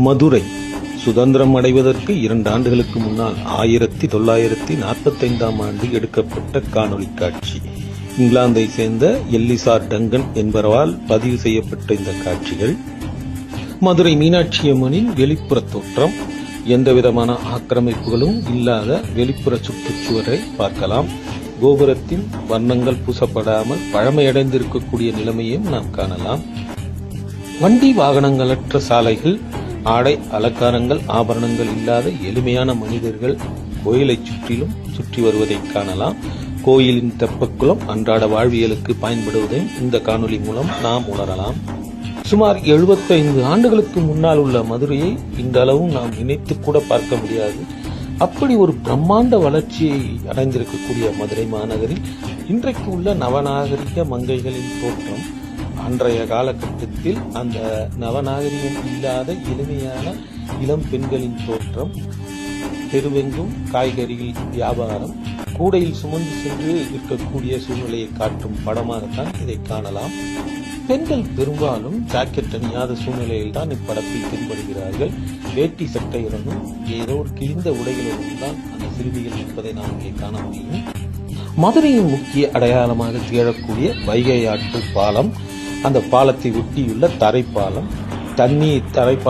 மதுரை சுதந்திரம் அடைவதற்கு 2 ஆண்டுகளுக்கு முன்னால் 1945ஆம் ஆண்டு எடுக்கப்பட்ட காணொளி காட்சி. இங்கிலாந்தை சேர்ந்த எல்லிசார் டங்கன் என்பவரால் பதிவு செய்யப்பட்ட இந்த காட்சிகள் மதுரை மீனாட்சி அம்மனின் வெளிப்புற தோற்றம். எந்தவிதமான ஆக்கிரமிப்புகளும் இல்லாத வெளிப்புற சுற்றுச்சுவரை பார்க்கலாம். கோபுரத்தின் வர்ணங்கள் பூசப்படாமல் பழமையடைந்திருக்கக்கூடிய நிலைமையும் நாம் காணலாம். வண்டி வாகனங்களற்ற சாலைகள், ஆடை அலங்காரங்கள் ஆபரணங்கள் இல்லாத எளிமையான மனிதர்கள் கோயிலை சுற்றிலும் சுற்றி வருவதை காணலாம். கோயிலின் தெப்பக்குளம் அன்றாட வாழ்வியலுக்கு பயன்படுவதையும் இந்த காணொளி மூலம் நாம் உணரலாம். சுமார் 75 ஆண்டுகளுக்கு முன்னால் உள்ள மதுரையை இன்றளவும் நாம் நினைத்து கூட பார்க்க முடியாது. அப்படி ஒரு பிரம்மாண்ட வளர்ச்சியை அடைந்திருக்கக்கூடிய மதுரை மாநகரில் இன்றைக்கு உள்ள நவநாகரிக மங்கைகளின் தோற்றம் அன்றைய காலகட்டத்தில் அந்த நவநாகரிகம் இல்லாத எளிமையான இளம் பெண்களின் தோற்றம், தெருவெங்கும் காய்கறிகள் வியாபாரம், கூடையில் சுமந்து சென்று இருக்கக்கூடிய சூழ்நிலையை காட்டும் படமாகத்தான் இதை காணலாம். பெண்கள் பெரும்பாலும் ஜாக்கெட் அணியாத சூழ்நிலையில் தான் இப்படத்தில் தென்படுகிறார்கள். வேட்டி சட்டையுடனும் ஏதோ ஒரு கிழிந்த உடைகளுடன் தான் அந்த சிறுமிகள் இருப்பதை நாம் இங்கே காண முடியும். மதுரையின் முக்கிய அடையாளமாக திகழக்கூடிய வைகை ஆற்று பாலம், அந்த பாலத்தை ஒட்டியுள்ள தரைப்பாலம், தரைப்பாலம்